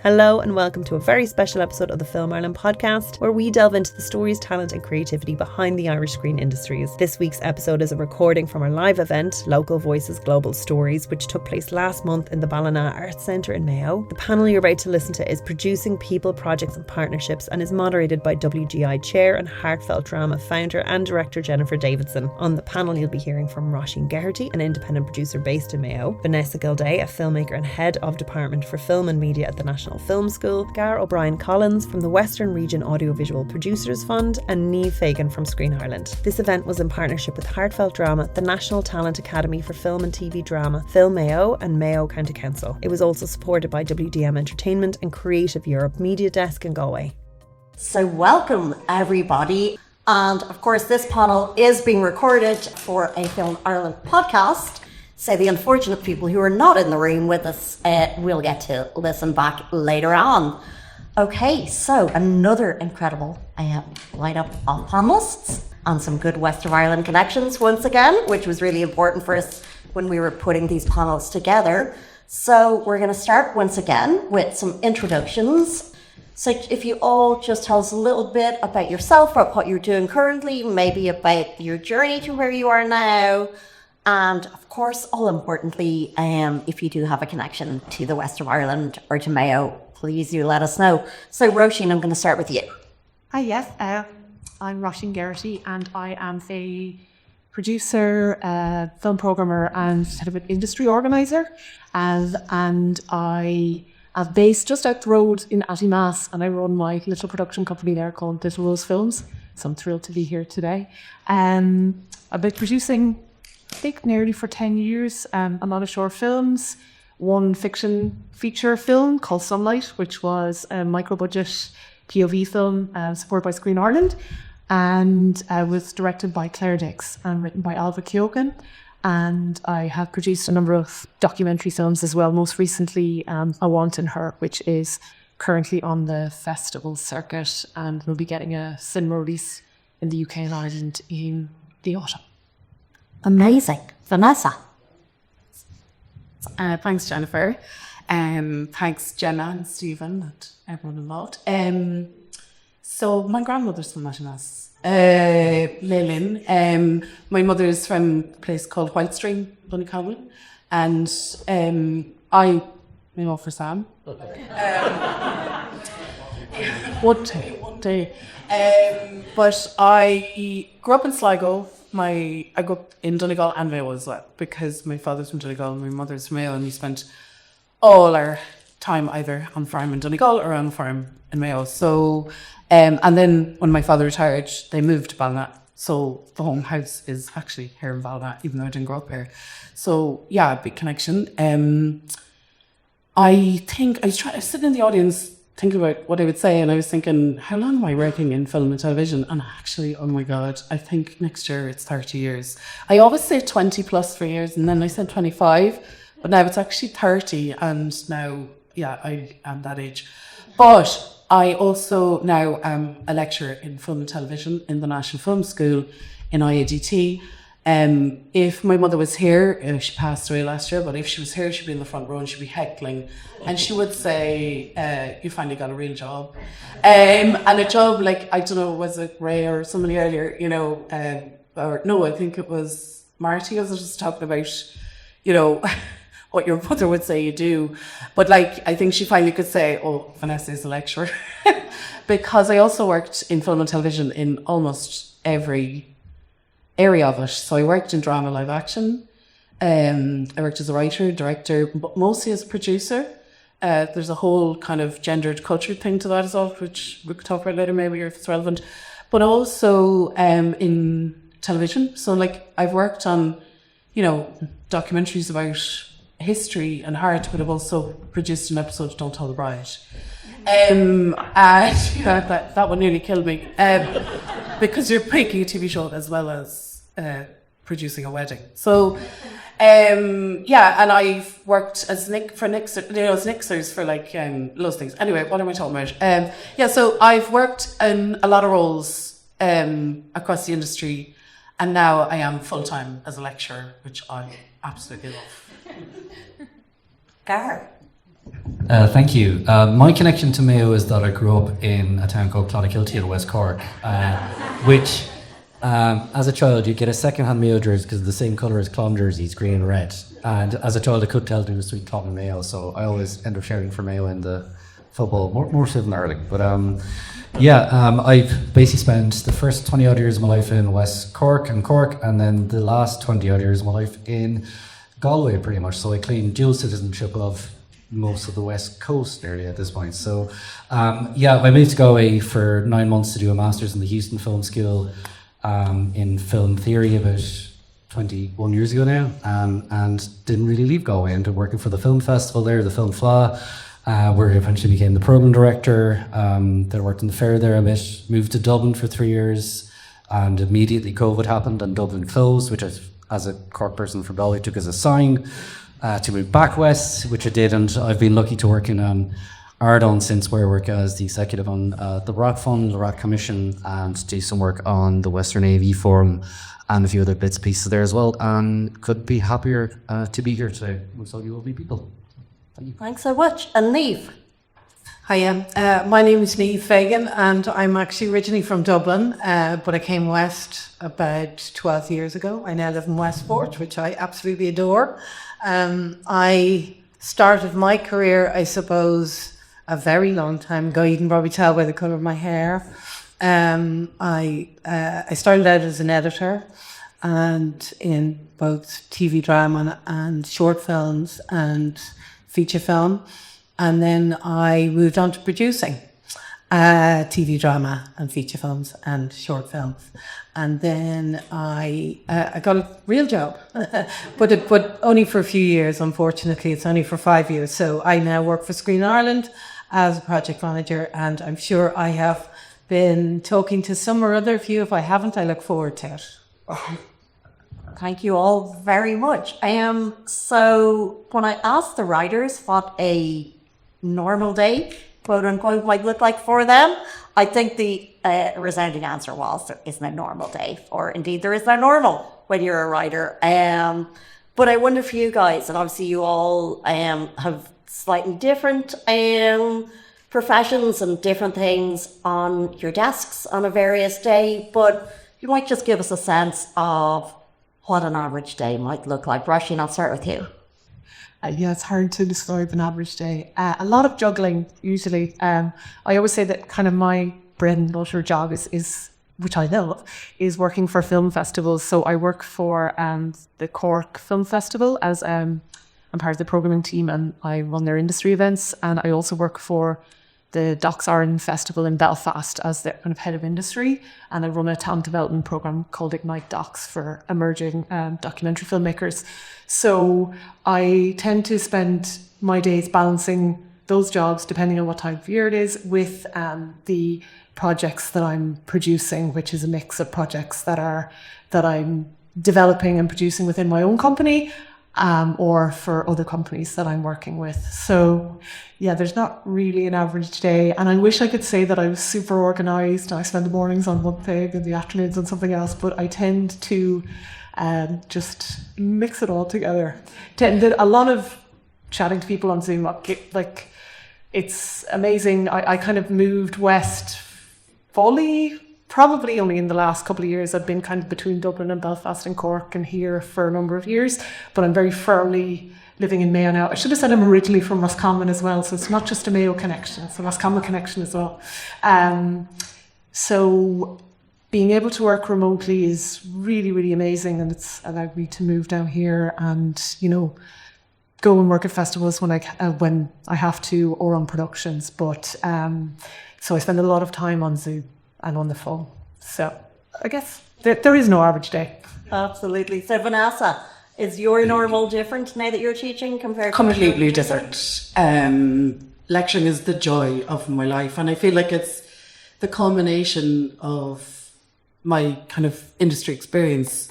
Hello and welcome to a very special episode of the Film Ireland podcast, where we delve into the stories, talent and creativity behind the Irish screen industries. This week's episode is a recording from our live event, Local Voices Global Stories, which took place last month in the Ballina Arts Centre in Mayo. The panel you're about to listen to is Producing People, Projects and Partnerships and is moderated by WGI Chair and HeartFelt Drama founder and director Jennifer Davidson. On the panel you'll be hearing from Roisin, Geraghty, an independent producer based in Mayo, Vanessa, Gildea, a filmmaker and head of Department for Film and Media at the National Film School, Gar O'Brien-Collins from the Western Region Audiovisual Producers Fund, and Niamh Fagan from Screen Ireland. This event was in partnership with HeartFelt Drama, the National Talent Academy for Film and TV Drama, Film Mayo and Mayo County Council. It was also supported by WDM Entertainment and Creative Europe Media Desk in Galway. So welcome everybody, and of course this panel is being recorded for a Film Ireland podcast. So the unfortunate people who are not in the room with us will get to listen back later on. Okay, so another incredible lineup of panelists and some good West of Ireland connections once again, which was really important for us when we were putting these panels together. So we're going to start once again with some introductions. So if you all just tell us a little bit about yourself, about what you're doing currently, maybe about your journey to where you are now. And of course, all importantly, if you do have a connection to the West of Ireland or to Mayo, please do let us know. So Roisin, I'm going to start with you. Hi, yes. I'm Roisin Geraghty and I am a producer, film programmer and sort of an industry organiser. And I am based just out the road in Attimass and I run my little production company there called Little Rose Films. So I'm thrilled to be here today. I've been producing I think nearly for 10 years, a lot of short films, one fiction feature film called Sunlight, which was a micro-budget POV film supported by Screen Ireland, and was directed by Claire Dix and written by Alva Keoghan. And I have produced a number of documentary films as well, most recently A Want in Her, which is currently on the festival circuit and will be getting a cinema release in the UK and Ireland in the autumn. Amazing. Vanessa. Thanks, Jennifer. Thanks, Jenna and Stephen and everyone involved. So my grandmother's from Attimass, Leylin. My mother's from a place called Whitestream, Donegal, and I may offer Sam. One day. But I grew up in Sligo. I grew up in Donegal and Mayo as well, because my father's from Donegal and my mother's from Mayo, and we spent all our time either on farm in Donegal or on farm in Mayo. So, and then when my father retired, they moved to Ballina. So the home house is actually here in Ballina, even though I didn't grow up here. So yeah, big connection. I think I was sitting in the audience thinking about what I would say, and I was thinking, how long am I working in film and television? And actually, oh my God, I think next year it's 30 years. I always say 20 plus for years, and then I said 25, but now it's actually 30, and now, yeah, I am that age. But I also now am a lecturer in film and television in the National Film School in IADT. If my mother was here, she passed away last year, but if she was here, she'd be in the front row and she'd be heckling. And she would say, you finally got a real job. And a job like, I don't know, was it Ray or somebody earlier, you know, or no, I think it was Marty. I was just talking about, you know, what your mother would say you do. But like, I think she finally could say, oh, Vanessa is a lecturer. Because I also worked in film and television in almost every area of it. So I worked in drama, live action. I worked as a writer, director, but mostly as a producer. There's a whole kind of gendered culture thing to that as well, which we could talk about later maybe if it's relevant. But also in television. So like I've worked on, you know, documentaries about history and art, but I've also produced an episode of Don't Tell the Bride. And that one nearly killed me. Because you're making a TV show as well as producing a wedding. So, yeah, and I've worked as Nixers for like loads of things. Anyway, what am I talking about? Yeah, so I've worked in a lot of roles across the industry, and now I am full-time as a lecturer, which I absolutely love. Gar. Thank you. My connection to Mayo is that I grew up in a town called Clonakilty in West Cork, which, as a child, you get a second-hand Mayo jersey because the same colour as Clon jerseys, green and red. And as a child, I could tell there was sweet Clon and Mayo, so I always end up shouting for Mayo in the football, more so than hurling. But I've basically spent the first 20-odd years of my life in West Cork, and then the last 20-odd years of my life in Galway, pretty much. So I claim dual citizenship of most of the West Coast area at this point. So I moved to Galway for 9 months to do a master's in the Houston Film School in film theory about 21 years ago now, and didn't really leave Galway. Ended up working for the film festival there, the Film Fleadh, where I eventually became the program director. Then worked in the fair there a bit, moved to Dublin for 3 years, and immediately COVID happened and Dublin closed, which as a Cork person from Galway took as a sign to move back west, which I did, and I've been lucky to work in Ardon since, where I work as the executive on the RAC Fund, the RAC Commission, and do some work on the Western AV Forum and a few other bits and pieces there as well, and could be happier to be here today with all you lovely people. Thank you. Thanks so much. And Niamh. Hiya, my name is Niamh Fagan, and I'm actually originally from Dublin, but I came west about 12 years ago. I now live in Westport, which I absolutely adore. I started my career, I suppose, a very long time ago. You can probably tell by the colour of my hair. I started out as an editor, and in both TV drama and short films and feature film. And then I moved on to producing TV drama and feature films and short films. And then I got a real job, but only for a few years, unfortunately. It's only for 5 years. So I now work for Screen Ireland as a project manager, and I'm sure I have been talking to some or other of you. If I haven't, I look forward to it. Thank you all very much. So when I asked the writers what a normal day, quote unquote, might look like for them, I think the resounding answer was there isn't a normal day, or indeed there is no normal when you're a writer. But I wonder for you guys, and obviously you all have slightly different professions and different things on your desks on a various day, but you might just give us a sense of what an average day might look like. Roisin, I'll start with you. Yeah, it's hard to describe an average day. A lot of juggling, usually. I always say that kind of my bread and butter job is which I love, is working for film festivals. So I work for the Cork Film Festival as I'm part of the programming team, and I run their industry events. And I also work for the Docs Ireland Festival in Belfast as the kind of head of industry, and I run a talent development program called Ignite Docs for emerging documentary filmmakers. So I tend to spend my days balancing those jobs, depending on what time of year it is, with the projects that I'm producing, which is a mix of projects that I'm developing and producing within my own company, or for other companies that I'm working with. So yeah, there's not really an average day. And I wish I could say that I was super organized. I spend the mornings on one thing and the afternoons on something else, but I tend to just mix it all together. A lot of chatting to people on Zoom, like it's amazing. I kind of moved west fully, probably only in the last couple of years. I've been kind of between Dublin and Belfast and Cork and here for a number of years, but I'm very firmly living in Mayo now. I should have said I'm originally from Roscommon as well, so it's not just a Mayo connection, it's a Roscommon connection as well. So being able to work remotely is really, really amazing, and it's allowed me to move down here and, you know, go and work at festivals when I have to, or on productions. But so I spend a lot of time on Zoom and on the phone. So I guess there is no average day. Absolutely. So Vanessa, is your normal different now that you're teaching compared to... Completely different. Lecturing is the joy of my life, and I feel like it's the culmination of my kind of industry experience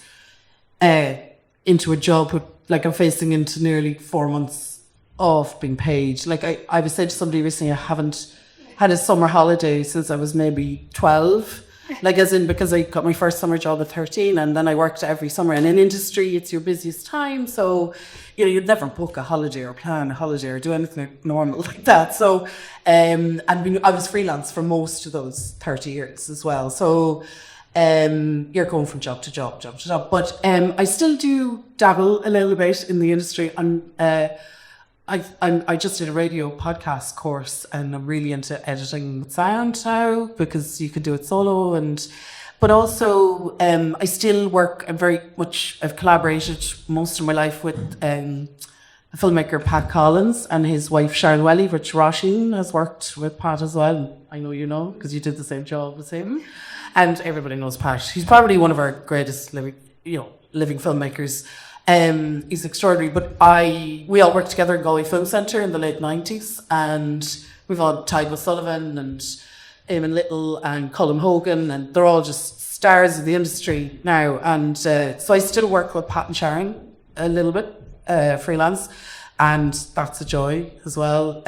into a job with, like, I'm facing into nearly 4 months of being paid. Like I was saying to somebody recently, I haven't had a summer holiday since I was maybe 12. Like as in, because I got my first summer job at 13 and then I worked every summer, and in industry it's your busiest time, so you'd never book a holiday or plan a holiday or do anything normal like that. So and I was freelance for most of those 30 years as well, so you're going from job to job, but I still do dabble a little bit in the industry. I just did a radio podcast course, and I'm really into editing sound now because you can do it solo. But also I still work. I've collaborated most of my life with a filmmaker, Pat Collins, and his wife Sharon Welly, which Roisin has worked with Pat as well. I know you know because you did the same job as him, and everybody knows Pat. He's probably one of our greatest living filmmakers. He's extraordinary, but we all worked together in Galway Film Centre in the late 90s, and we've all Tide Sullivan and Eamon Little and Colin Hogan, and they're all just stars of the industry now. And so I still work with Pat and Sharon a little bit, freelance, and that's a joy as well.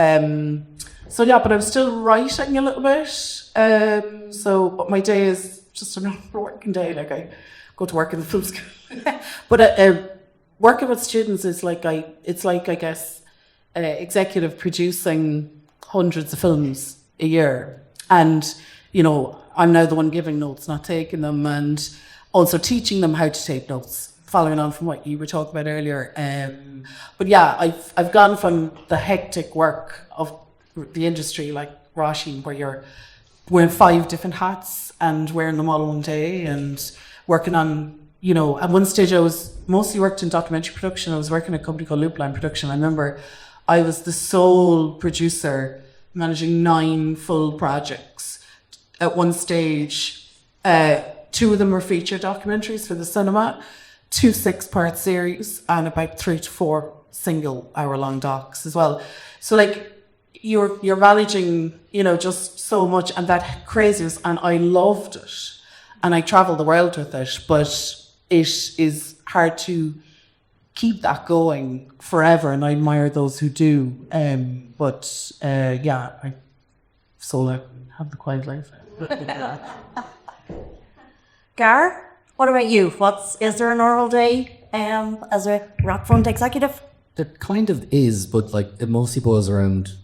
So yeah, but I'm still writing a little bit. But my day is just a normal working day. Like I go to work in the film school, but working with students is I guess executive producing hundreds of films a year, and I'm now the one giving notes, not taking them, and also teaching them how to take notes, following on from what you were talking about earlier. But yeah, I've gone from the hectic work of the industry like Roisin, where you're wearing 5 different hats and wearing them all one day and working on. At one stage I was mostly worked in documentary production. I was working at a company called Loopline Production. I remember I was the sole producer managing 9 full projects. At one stage, 2 of them were feature documentaries for the cinema, 2 6-part series, and about 3 to 4 single hour-long docs as well. So you're managing, just so much, and that craziness, and I loved it. And I travelled the world with it, but it is hard to keep that going forever, and I admire those who do. Yeah, I have the quiet life. Gar, what about you? Is there a normal day as a Rock Front executive? There kind of is, but it mostly boils around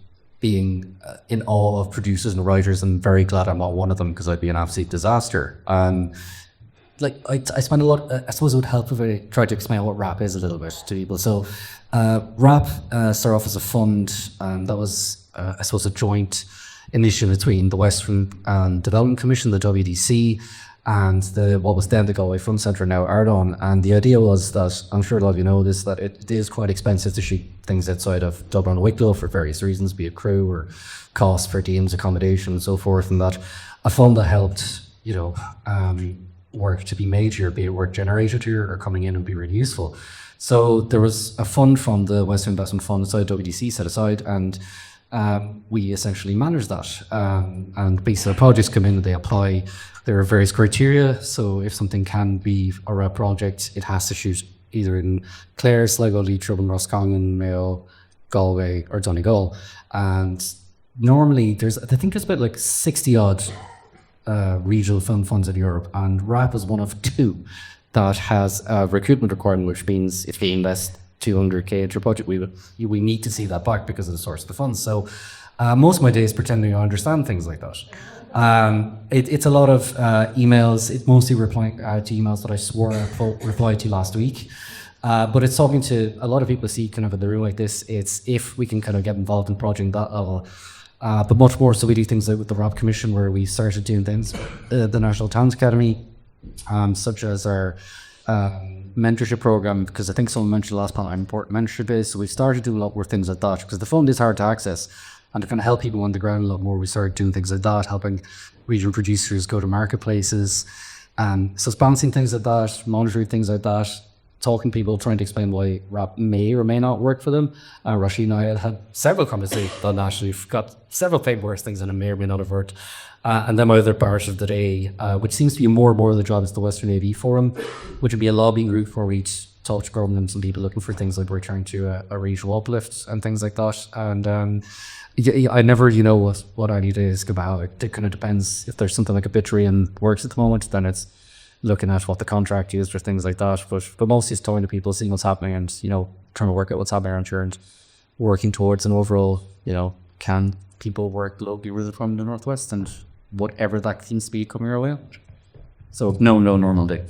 being in awe of producers and writers. I'm very glad I'm not one of them because I'd be an absolute disaster. I spend a lot. I suppose it would help if I tried to explain what RAP is a little bit to people. So, RAP started off as a fund, and that was, I suppose, a joint initiative between the Western Development Commission, the WDC, and what was then the Galway Film Centre, now Ardon. And the idea was that, I'm sure a lot of you know this, that it is quite expensive to shoot things outside of Dublin and Wicklow for various reasons, be it crew or cost for teams, accommodation, and so forth. And that a fund that helped, work to be made here, be it work generated here or coming in and be really useful. So there was a fund from the Western Investment Fund inside WDC set aside, and we essentially manage that. And basically projects come in and they apply. There are various criteria. So if something can be a RAP project, it has to shoot either in Clare, Sligo, Leitrim, Roscommon, Mayo, Galway or Donegal. And normally I think there's about 60 odd regional film funds in Europe, and RAP is one of 2 that has a recruitment requirement, which means if you invest 200k into your budget, we need to see that back because of the source of the funds. So most of my days pretending I understand things like that. It's a lot of emails. It's mostly replying to emails that I swore I replied to last week. But it's talking to a lot of people I see kind of in the room like this. It's if we can kind of get involved in project that level. But much more so we do things like with the RAP Commission, where we started doing things, the National Talent Academy, such as our mentorship program, because I think someone mentioned last panel how important mentorship is. So we started doing a lot more things like that, because the fund is hard to access, and to kind of help people on the ground a lot more, we started doing things like that, helping regional producers go to marketplaces. So it's balancing things like that, monitoring things like that, talking to people, trying to explain why RAP may or may not work for them. Roisin and I had several conversations on that. We've got several paperwork things and it may or may not have worked. And then my other part of the day, which seems to be more and more of the job, is the Western AV Forum, which would be a lobbying group where we'd talk to governments and people looking for things like return to a regional uplift and things like that. And I never really know what any day is about. It kind of depends. If there's something like a bittery in works at the moment, then it's looking at what the contract used or things like that. But mostly it's talking to people, seeing what's happening, and trying to work out what's happening around here and working towards an overall, can people work locally rather from the Northwest, and whatever that seems to be coming our way. So no normal day.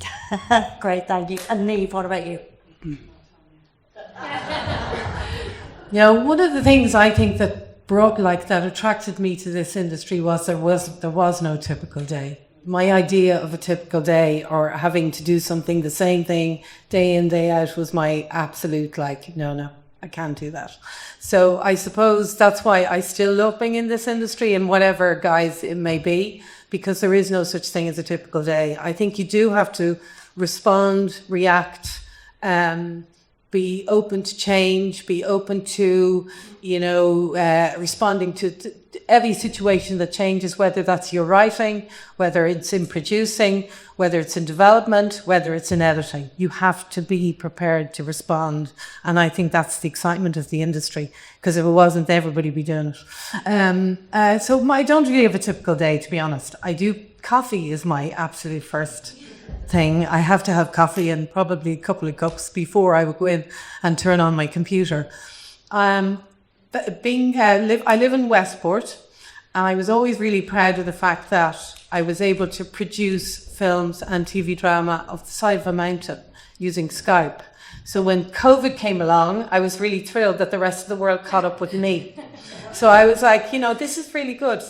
Great, thank you. And Niamh, what about you? One of the things I think that that attracted me to this industry was there was no typical day. My idea of a typical day, or having to do something, the same thing day in, day out, was my absolute no, I can't do that. So I suppose that's why I still love being in this industry, in whatever guise it may be, because there is no such thing as a typical day. I think you do have to respond, react, be open to change, be open to, responding to every situation that changes, whether that's your writing, whether it's in producing, whether it's in development, whether it's in editing. You have to be prepared to respond. And I think that's the excitement of the industry, because if it wasn't, everybody would be doing it. So I don't really have a typical day, to be honest. Coffee is my absolute first thing. I have to have coffee and probably a couple of cups before I would go in and turn on my computer. I live in Westport, and I was always really proud of the fact that I was able to produce films and TV drama off the side of a mountain using Skype. So when COVID came along, I was really thrilled that the rest of the world caught up with me. So I was like, this is really good.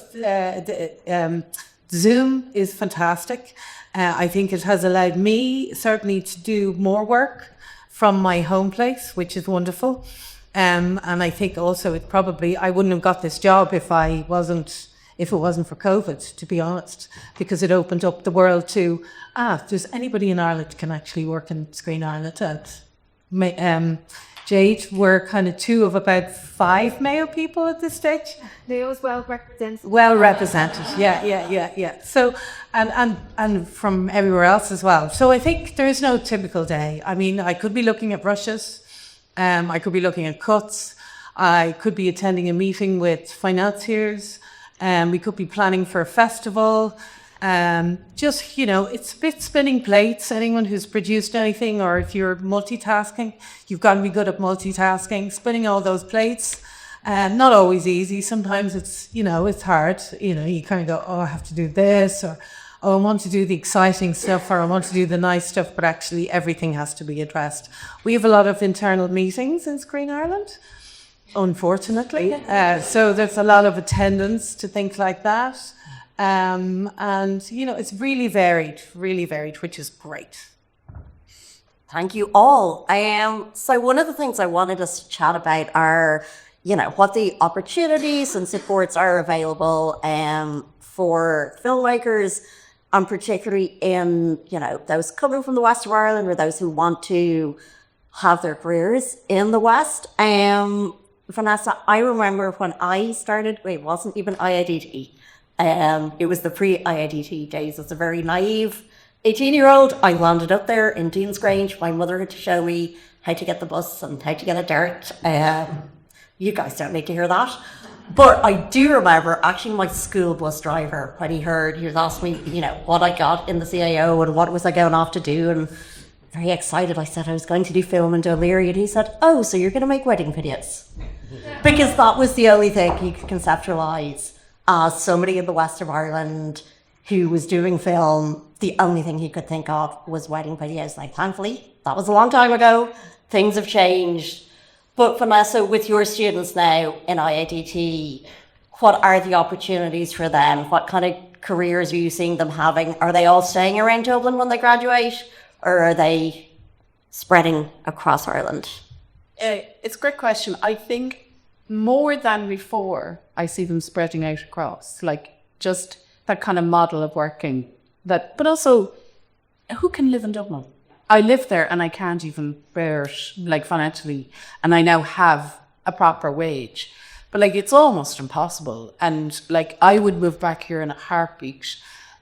Zoom is fantastic. I think it has allowed me certainly to do more work from my home place, which is wonderful. And I think also I wouldn't have got this job if it wasn't for COVID, to be honest, because it opened up the world to, there's anybody in Ireland can actually work in Screen Ireland. Jade, we're kind of 2 of about 5 Mayo people at this stage. Mayo is well represented. Well represented, yeah. So, and from everywhere else as well. So I think there is no typical day. I mean, I could be looking at brushes, I could be looking at cuts, I could be attending a meeting with financiers, we could be planning for a festival. It's a bit spinning plates. Anyone who's produced anything, or if you're multitasking, you've got to be good at multitasking, spinning all those plates. Not always easy. Sometimes it's hard. You kind of go, I have to do this, or I want to do the exciting stuff, or I want to do the nice stuff, but actually everything has to be addressed. We have a lot of internal meetings in Screen Ireland, unfortunately. So there's a lot of attendance to things like that. It's really varied, which is great. Thank you all. So one of the things I wanted us to chat about are, what the opportunities and supports are available for filmmakers, and particularly in, those coming from the west of Ireland, or those who want to have their careers in the West. Vanessa, I remember when I started, it wasn't even IADT. It was the pre-IADT days. As a very naive 18-year-old, I landed up there in Dean's Grange. My mother had to show me how to get the bus and how to get a dart. You guys don't need to hear that. But I do remember actually my school bus driver, when he was asking me, what I got in the CAO and what was I going off to do, and very excited, I said I was going to do film in O'Leary, and he said, so you're going to make wedding videos? Because that was the only thing he could conceptualise. As somebody in the west of Ireland who was doing film, the only thing he could think of was wedding videos. Like, thankfully, that was a long time ago. Things have changed. But Vanessa, with your students now in IADT, what are the opportunities for them? What kind of careers are you seeing them having? Are they all staying around Dublin when they graduate, or are they spreading across Ireland? It's a great question. I think more than before, I see them spreading out across, just that kind of model of working. But also, who can live in Dublin? I live there and I can't even bear it, financially, and I now have a proper wage. But it's almost impossible. And I would move back here in a heartbeat.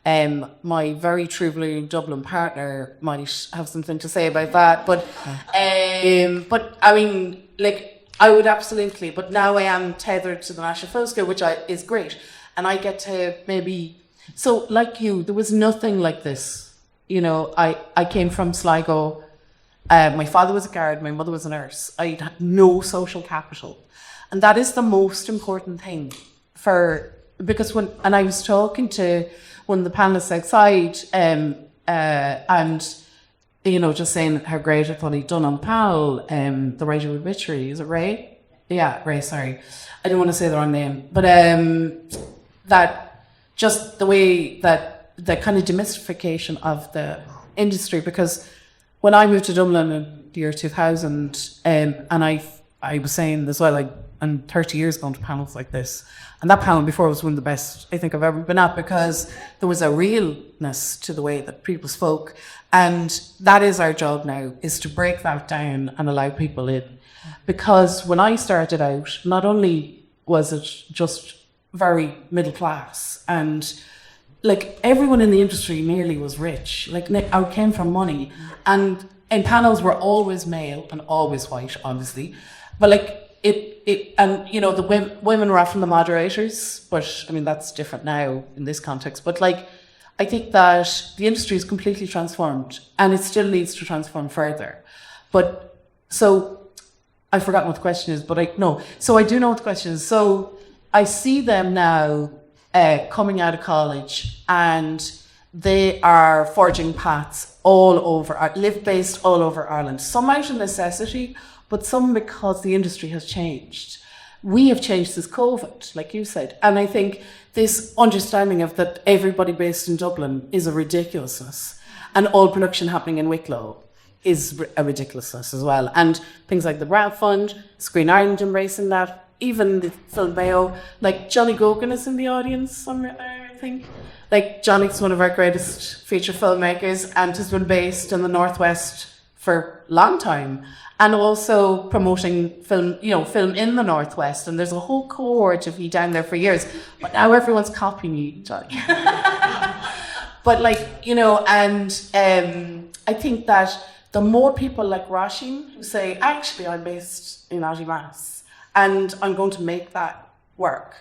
My very true blue Dublin partner might have something to say about that, but I mean, like, I would absolutely, but now I am tethered to the National Film School, which is great, and I get to maybe, so like you, there was nothing like this, you know. I came from Sligo. My father was a guard, my mother was a nurse. I had no social capital. And that is the most important thing because and I was talking to one of the panelists outside, and, you know, just saying how great I thought he'd done on the panel, the writer of obituary, is it Ray? Yeah, Ray, sorry. I don't want to say the wrong name. But that just the way that the kind of demystification of the industry, because when I moved to Dublin in the year 2000, and I was saying as well, like, I'm 30 years going to panels like this. And that panel before was one of the best I think I've ever been at, because there was a realness to the way that people spoke. And that is our job now, is to break that down and allow people in. Because when I started out, not only was it just very middle class, and like everyone in the industry nearly was rich. Like, I came from money, and panels were always male and always white, obviously. But like and you know, the women were often the moderators, but I mean, that's different now in this context. But like, I think that the industry is completely transformed, and it still needs to transform further. But so I've forgotten what the question is, but I do know what the question is. So I see them now coming out of college, and they are forging paths all over, live-based all over Ireland. Some out of necessity, but some because the industry has changed. We have changed since COVID, like you said. And I think this understanding of that everybody based in Dublin is a ridiculousness, and all production happening in Wicklow is a ridiculousness as well. And things like the Brad Fund, Screen Ireland embracing that, even the Film Mayo, like Johnny Gogan is in the audience somewhere there, I think. Like, Johnny's one of our greatest feature filmmakers and has been based in the Northwest for a long time, and also promoting film in the Northwest. And there's a whole cohort of you down there for years, but now everyone's copying you, Johnny. But like, you know, and I think that the more people like Roisin who say, actually, I'm based in Audiovisual and I'm going to make that work,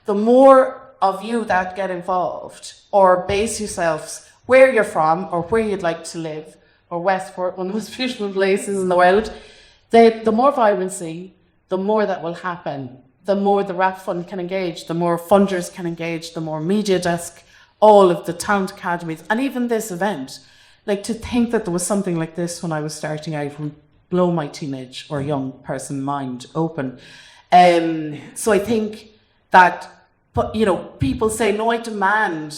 the more of you that get involved or base yourselves where you're from or where you'd like to live, or Westport, one of the most beautiful places in the world, the more vibrancy, the more that will happen, the more the Rap Fund can engage, the more funders can engage, the more Media Desk, all of the talent academies, and even this event. Like, to think that there was something like this when I was starting out would blow my teenage or young person mind open. So I think that, but you know, people say, no, I demand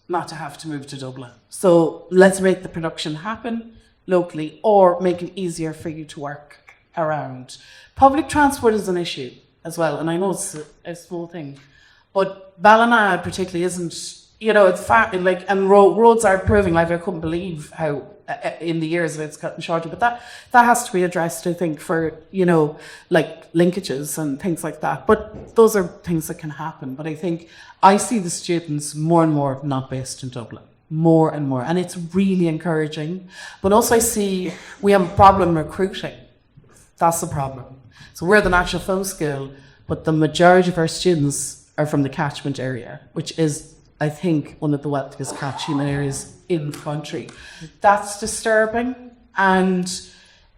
not to have to move to Dublin. So let's make the production happen locally, or make it easier for you to work around. Public transport is an issue as well, and I know it's a small thing, but Ballina particularly isn't, you know, it's far, like, and roads are improving. Like, I couldn't believe how in the years it's gotten shorter, but that has to be addressed, I think, for, you know, like linkages and things like that. But those are things that can happen. But I think I see the students more and more not based in Dublin, more and more, and it's really encouraging. But also I see we have a problem recruiting. That's the problem. So we're the National Film School, but the majority of our students are from the catchment area, which is, I think, one of the wealthiest catchment areas in the country. That's disturbing, and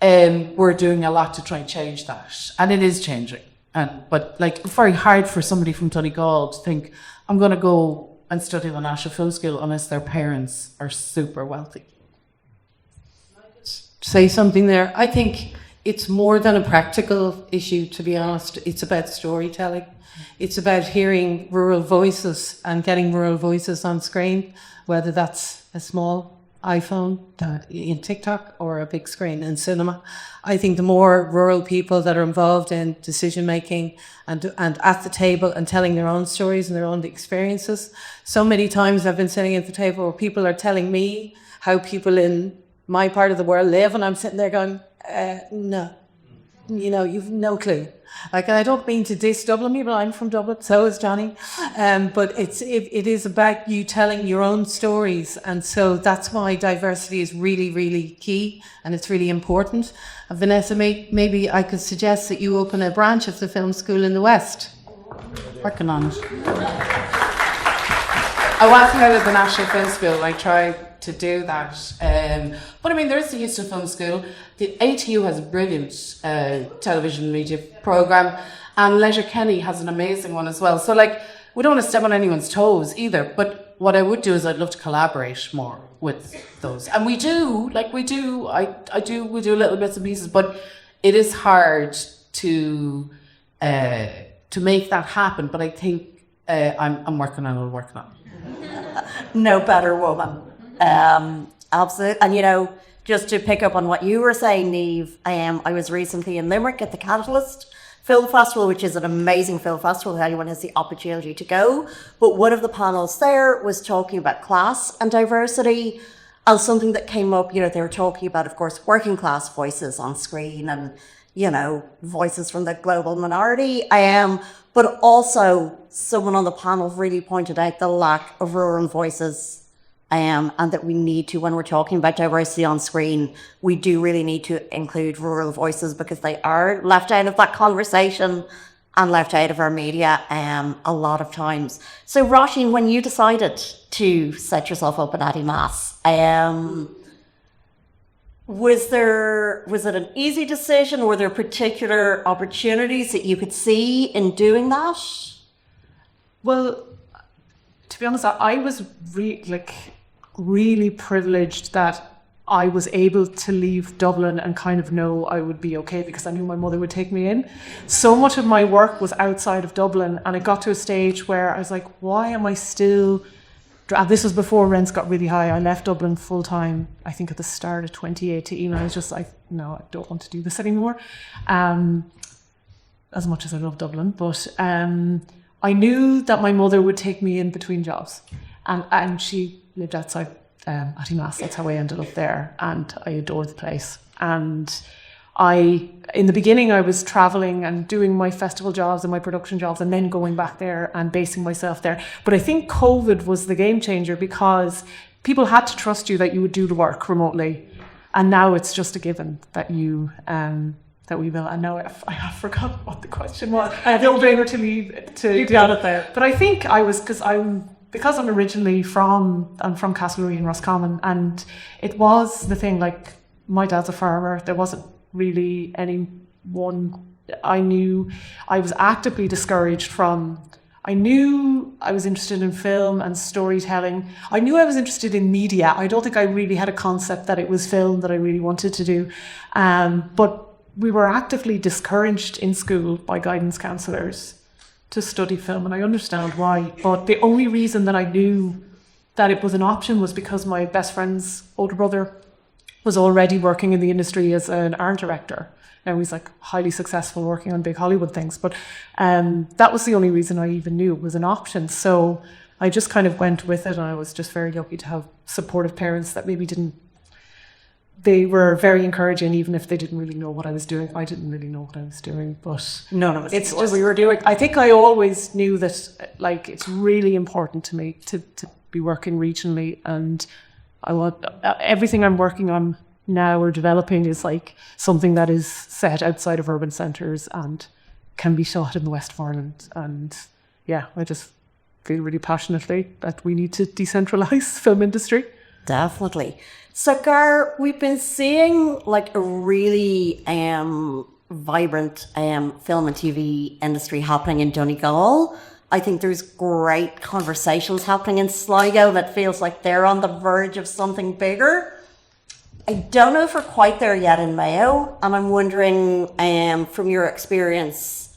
we're doing a lot to try and change that, and it is changing. But like, it's very hard for somebody from Donegal to think, I'm going to go and study the National Film School unless their parents are super wealthy. Say something there. I think it's more than a practical issue, to be honest. It's about storytelling. It's about hearing rural voices and getting rural voices on screen, whether that's a small iPhone in TikTok or a big screen in cinema. I think the more rural people that are involved in decision making and at the table and telling their own stories and their own experiences. So many times I've been sitting at the table where people are telling me how people in my part of the world live, and I'm sitting there going, no, you've no clue. Like, and I don't mean to diss Dublin people. I'm from Dublin, so is Johnny. But it is about you telling your own stories, and so that's why diversity is really, really key, and it's really important. Vanessa, maybe I could suggest that you open a branch of the film school in the West. Working on it. I wasn't out of the National Film School. I tried to do that. But I mean, there is the Houston Film School. The ATU has a brilliant television media programme, and Leisure Kenny has an amazing one as well. So, like, we don't want to step on anyone's toes either. But what I would do is I'd love to collaborate more with those. And we do little bits and pieces, but it is hard to make that happen. But I think I'm working on it. No better woman. Absolutely. And just to pick up on what you were saying, Niamh, I was recently in Limerick at the Panelists Film Festival, which is an amazing film festival if anyone has the opportunity to go. But one of the panels there was talking about class and diversity, and something that came up, they were talking about, of course, working class voices on screen and, voices from the global minority. But also someone on the panel really pointed out the lack of rural voices, and that we need to, when we're talking about diversity on screen, we do really need to include rural voices because they are left out of that conversation and left out of our media a lot of times. So Roisin, when you decided to set yourself up at Addie Mass, was it an easy decision? Were there particular opportunities that you could see in doing that? Well, to be honest, I was really privileged that I was able to leave Dublin and kind of know I would be okay because I knew my mother would take me in. So much of my work was outside of Dublin, and it got to a stage where I was like, why am I still... And this was before rents got really high. I left Dublin full time, I think at the start of 2018. I was just like, no, I don't want to do this anymore. As much as I love Dublin, but I knew that my mother would take me in between jobs, and she lived outside Addie Mass. That's how I ended up there, and I adored the place. And in the beginning, I was traveling and doing my festival jobs and my production jobs, and then going back there and basing myself there. But I think COVID was the game changer because people had to trust you that you would do the work remotely, and now it's just a given that you. That we will. And now I have forgotten what the question was. I had no brainer to leave to get it there. But I think I was because I'm originally from Castlereagh in Roscommon, and it was the thing, like, my dad's a farmer. There wasn't really anyone I knew. I was actively discouraged from. I knew I was interested in film and storytelling. I knew I was interested in media. I don't think I really had a concept that it was film that I really wanted to do. But we were actively discouraged in school by guidance counsellors to study film, and I understand why. But the only reason that I knew that it was an option was because my best friend's older brother was already working in the industry as an art director. Now he's like highly successful working on big Hollywood things, but that was the only reason I even knew it was an option. So I just kind of went with it, and I was just very lucky to have supportive parents that maybe they were very encouraging, even if they didn't really know what I was doing. I didn't really know what I was doing, but none of us. It's what we were doing. I think I always knew that, like, it's really important to me to be working regionally, and I want everything I'm working on now or developing is like something that is set outside of urban centres and can be shot in the west of Ireland. And yeah, I just feel really passionately that we need to decentralise film industry. Definitely. So, Gar, we've been seeing like a really vibrant film and TV industry happening in Donegal. I think there's great conversations happening in Sligo that feels like they're on the verge of something bigger. I don't know if we're quite there yet in Mayo, and I'm wondering, from your experience,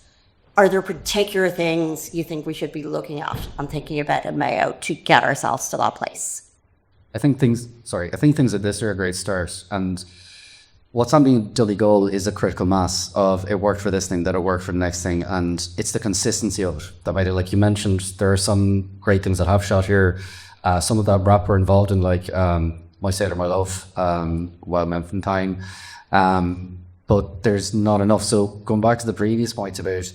are there particular things you think we should be looking at and thinking about in Mayo to get ourselves to that place? I think things like this are a great start, and what's happening in Donegal is a critical mass of it worked for this thing, that it worked for the next thing, and it's the consistency of it that made it. Like you mentioned, there are some great things that have shot here. Some of that rap were involved in, like My Sailor, My Love, Wild Men from Time. but there's not enough. So going back to the previous points about,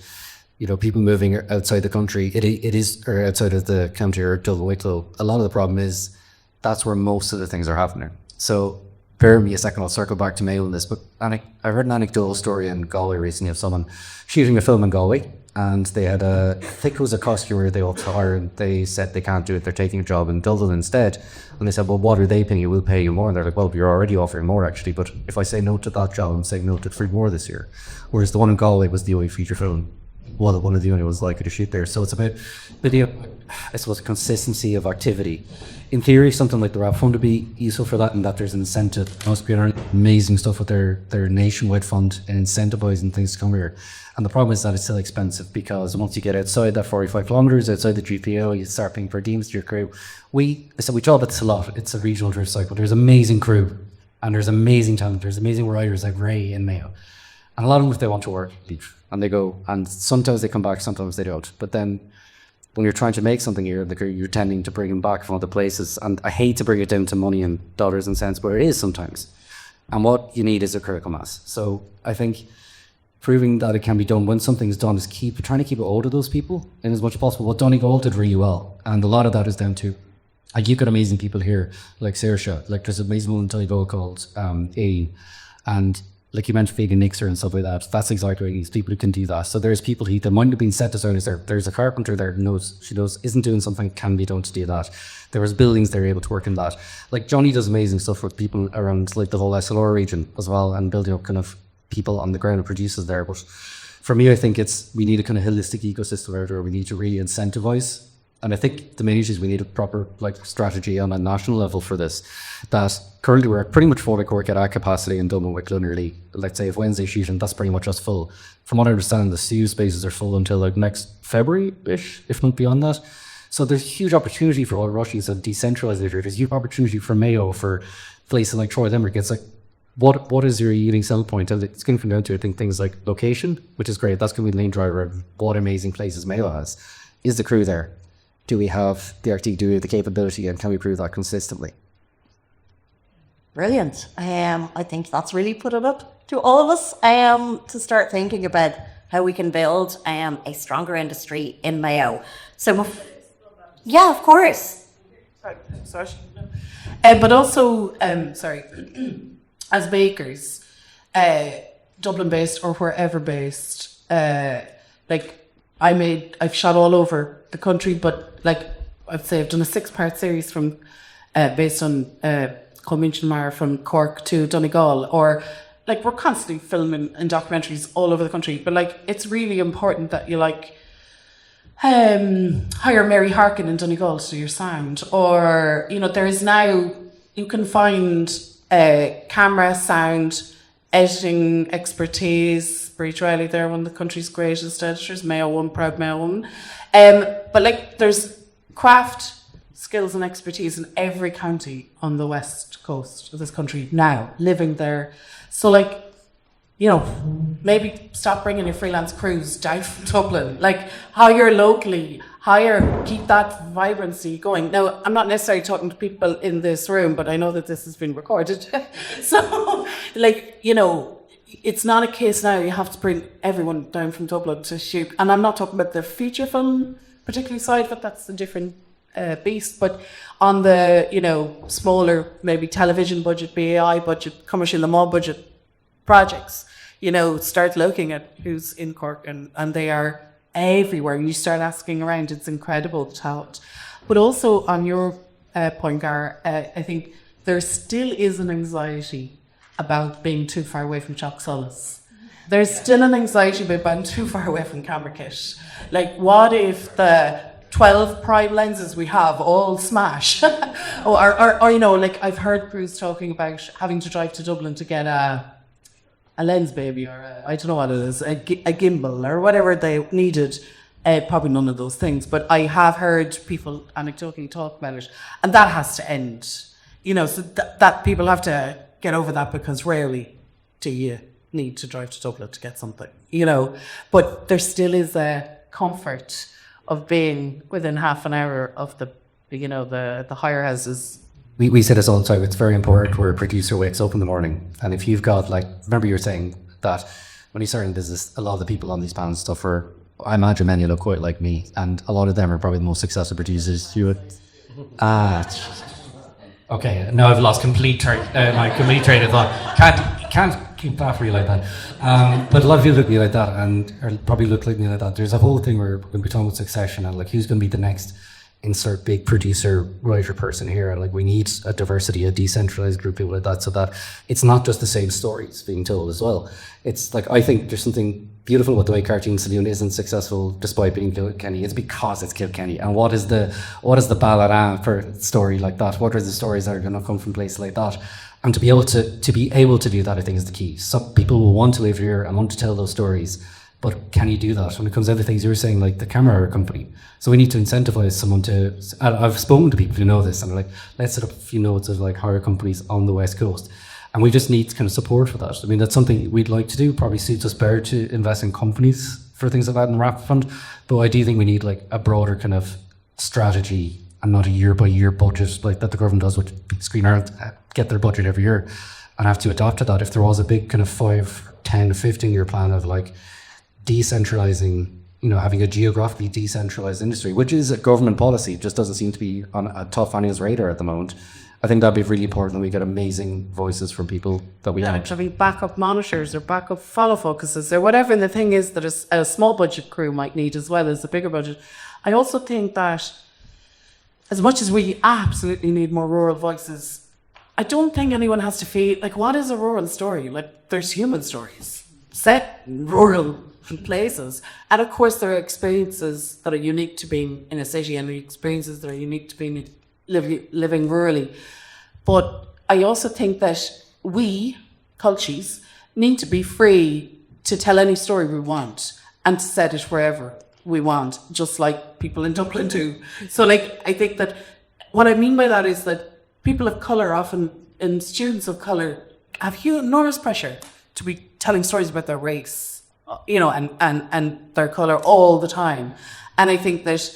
people moving outside the country, it is, or outside of the county or Dublin, Wicklow, a lot of the problem is that's where most of the things are happening. So bear me a second, I'll circle back to Mayo on this, but I heard an anecdotal story in Galway recently of someone shooting a film in Galway, and they had I think it was a costumer they all hire, and they said they can't do it, they're taking a job in Dublin instead. And they said, well, what are they paying you? We'll pay you more. And they're like, well, you're already offering more actually, but if I say no to that job, I'm saying no to 3 more this year. Whereas the one in Galway was the only feature film, one of the only ones likely to shoot there. So it's about video, I suppose, consistency of activity. In theory, something like the Rap Fund would be useful for that, and that there's an incentive. Most people are amazing stuff with their nationwide fund and incentivizing things to come here. And the problem is that it's still expensive, because once you get outside that 45 kilometres, outside the GPO, you start paying per diems to your crew. We talk about this a lot. It's a regional drift cycle. There's amazing crew, and there's amazing talent. There's amazing writers like Ray in Mayo. And a lot of them, if they want to work, leave. And they go, and sometimes they come back, sometimes they don't. But then when you're trying to make something here, you're tending to bring them back from other places. And I hate to bring it down to money and dollars and cents, but it is sometimes. And what you need is a critical mass. So I think proving that it can be done when something's done is trying to keep it hold of those people in as much as possible. What Donegal did really well, and a lot of that is down to, you've got amazing people here, like Saoirse, like there's an amazing one in Donegal called A, and like you mentioned Vegan Nixer and stuff like that. That's exactly what it is, people who can do that. So there's people who, there might have been set designers there. There's a carpenter there who isn't doing something, can be done to do that. There was buildings they're able to work in that. Like Johnny does amazing stuff with people around like the whole SLR region as well, and building up kind of people on the ground and producers there. But for me, I think we need a kind of holistic ecosystem out there. We need to really incentivize. And I think the main issue is we need a proper strategy on a national level for this. That currently we're pretty much full at Cork at our capacity in Dublin, Wicklow nearly. Let's say if Wednesday shooting, that's pretty much us full. From what I understand, the CU spaces are full until next February-ish, if not beyond that. So there's huge opportunity for all Rushies and decentralised theatre. There's huge opportunity for Mayo, for places like Troy Limerick. It's what is your unique selling point? And it's going to come down to, I think, things like location, which is great. That's going to be the main driver of what amazing places Mayo has. Is the crew there? Do we have the RT, do we have the capability, and can we prove that consistently? Brilliant. I think that's really put it up to all of us to start thinking about how we can build a stronger industry in Mayo. So, yeah, of course. Sorry. But also, as bakers, Dublin-based or wherever-based, I've shot all over the country, but I'd say I've done a 6-part series from based on Colminchmar from Cork to Donegal, or we're constantly filming in documentaries all over the country. But it's really important that you hire Mary Harkin in Donegal to do your sound, or there is now, you can find camera, sound, editing expertise. Bridge Riley there, one of the country's greatest editors, Mayo one, proud Mayo woman. But there's craft, skills and expertise in every county on the west coast of this country now, living there. So maybe stop bringing your freelance crews down from Dublin. Hire locally, keep that vibrancy going. Now, I'm not necessarily talking to people in this room, but I know that this has been recorded. So, it's not a case now you have to bring everyone down from Dublin to shoot. And I'm not talking about the feature film particularly side, but that's a different beast. But on the, smaller, maybe television budget, BAI budget, commercial and mall budget projects, start looking at who's in Cork, and they are everywhere. And you start asking around, it's incredible talent. But also on your point, Gar, I think there still is an anxiety about being too far away from Chocksullis. There's still an anxiety about being too far away from camera kit. What if the 12 prime lenses we have all smash? or I've heard crews talking about having to drive to Dublin to get a lens baby, or I don't know what it is, a gimbal or whatever they needed. Probably none of those things, but I have heard people anecdotally talk about it, and that has to end. So that people have to get over that, because rarely do you need to drive to Dublin to get something, But there still is a comfort of being within half an hour of the higher houses. We say this all the time. It's very important where a producer wakes up in the morning, and if you've got remember you were saying that when you start in business, a lot of the people on these panels and stuff are, I imagine many look quite like me, and a lot of them are probably the most successful producers. Okay, now I've lost my complete train of thought. Can't keep that for you like that. But a lot of you look at me like that, and or probably look like me like that. There's a whole thing where we're going to be talking about succession and like who's going to be the next insert big producer, writer person here. Like we need a diversity, a decentralized group of people like that, so that it's not just the same stories being told as well. It's like, I think there's something beautiful about the way Cartoon Saloon isn't successful despite being Kilkenny. It's because it's Kilkenny. And what is the Ballina for story like that? What are the stories that are going to come from places like that? And to be able to do that, I think, is the key. Some people will want to live here and want to tell those stories, but can you do that when it comes to other things you were saying, like the camera company? So we need to incentivize someone to. I've spoken to people who know this, and they're like, let's set up a few nodes of like hire companies on the West Coast, and we just need kind of support for that. I mean, that's something we'd like to do. Probably suits us better to invest in companies for things like that in the RAP fund, but I do think we need like a broader kind of strategy and not a year by year budget like that the government does with Screen Ireland. Get their budget every year and have to adopt to that. If there was a big kind of 5, 10, 15 year plan of like decentralizing, having a geographically decentralized industry, which is a government policy, it just doesn't seem to be on a tough anyone's radar at the moment. I think that'd be really important that we get amazing voices from people that we have. Having backup monitors or backup follow focuses or whatever the thing is that a small budget crew might need as well as a bigger budget. I also think that as much as we absolutely need more rural voices, I don't think anyone has to feel like, what is a rural story? Like, there's human stories set in rural places. And of course, there are experiences that are unique to being in a city and experiences that are unique to being living rurally. But I also think that we, cultures, need to be free to tell any story we want and to set it wherever we want, just like people in Dublin do. So like, I think that what I mean by that is that people of colour often, and students of colour, have enormous pressure to be telling stories about their race, and their colour all the time. And I think that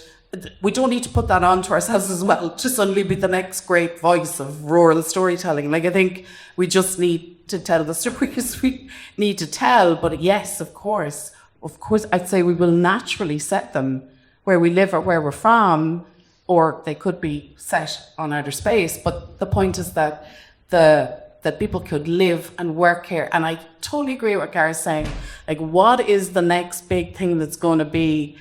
we don't need to put that on to ourselves as well to suddenly be the next great voice of rural storytelling. Like, I think we just need to tell the stories we need to tell. But yes, of course, I'd say we will naturally set them where we live or where we're from, or they could be set on outer space. But the point is that that people could live and work here. And I totally agree with what Gareth's saying. Like, what is the next big thing that's going to be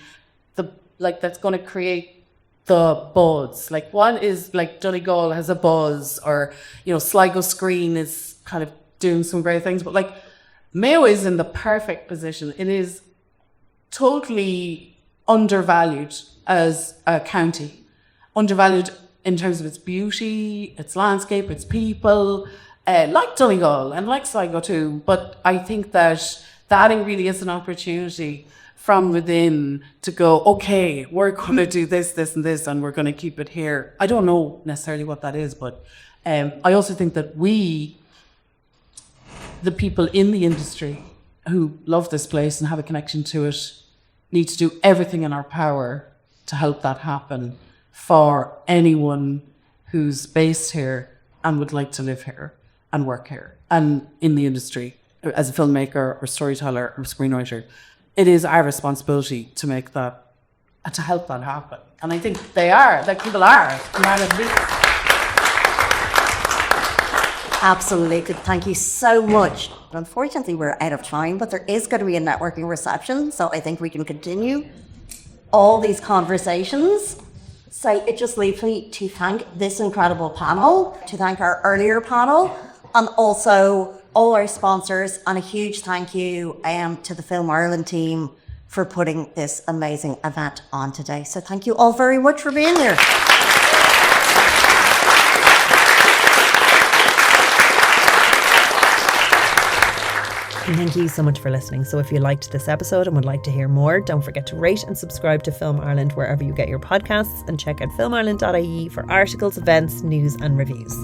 that's going to create the buzz? Like, what is, like, Donegal has a buzz, or, Sligo Screen is kind of doing some great things. But like, Mayo is in the perfect position. It is totally undervalued as a county. Undervalued in terms of its beauty, its landscape, its people, like Donegal and like Sligo too. But I think that really is an opportunity from within to go, okay, we're going to do this, this and this, and we're going to keep it here. I don't know necessarily what that is, but I also think that we, the people in the industry who love this place and have a connection to it, need to do everything in our power to help that happen for anyone who's based here and would like to live here and work here and in the industry as a filmmaker or storyteller or screenwriter. It is our responsibility to make that, to help that happen. And I think people are. Absolutely. Thank you so much. Unfortunately, we're out of time, but there is going to be a networking reception, so I think we can continue all these conversations. So it just leaves me to thank this incredible panel, to thank our earlier panel, and also all our sponsors, and a huge thank you to the Film Ireland team for putting this amazing event on today. So thank you all very much for being here. And thank you so much for listening. So if you liked this episode and would like to hear more, don't forget to rate and subscribe to Film Ireland wherever you get your podcasts, and check out filmireland.ie for articles, events, news and reviews.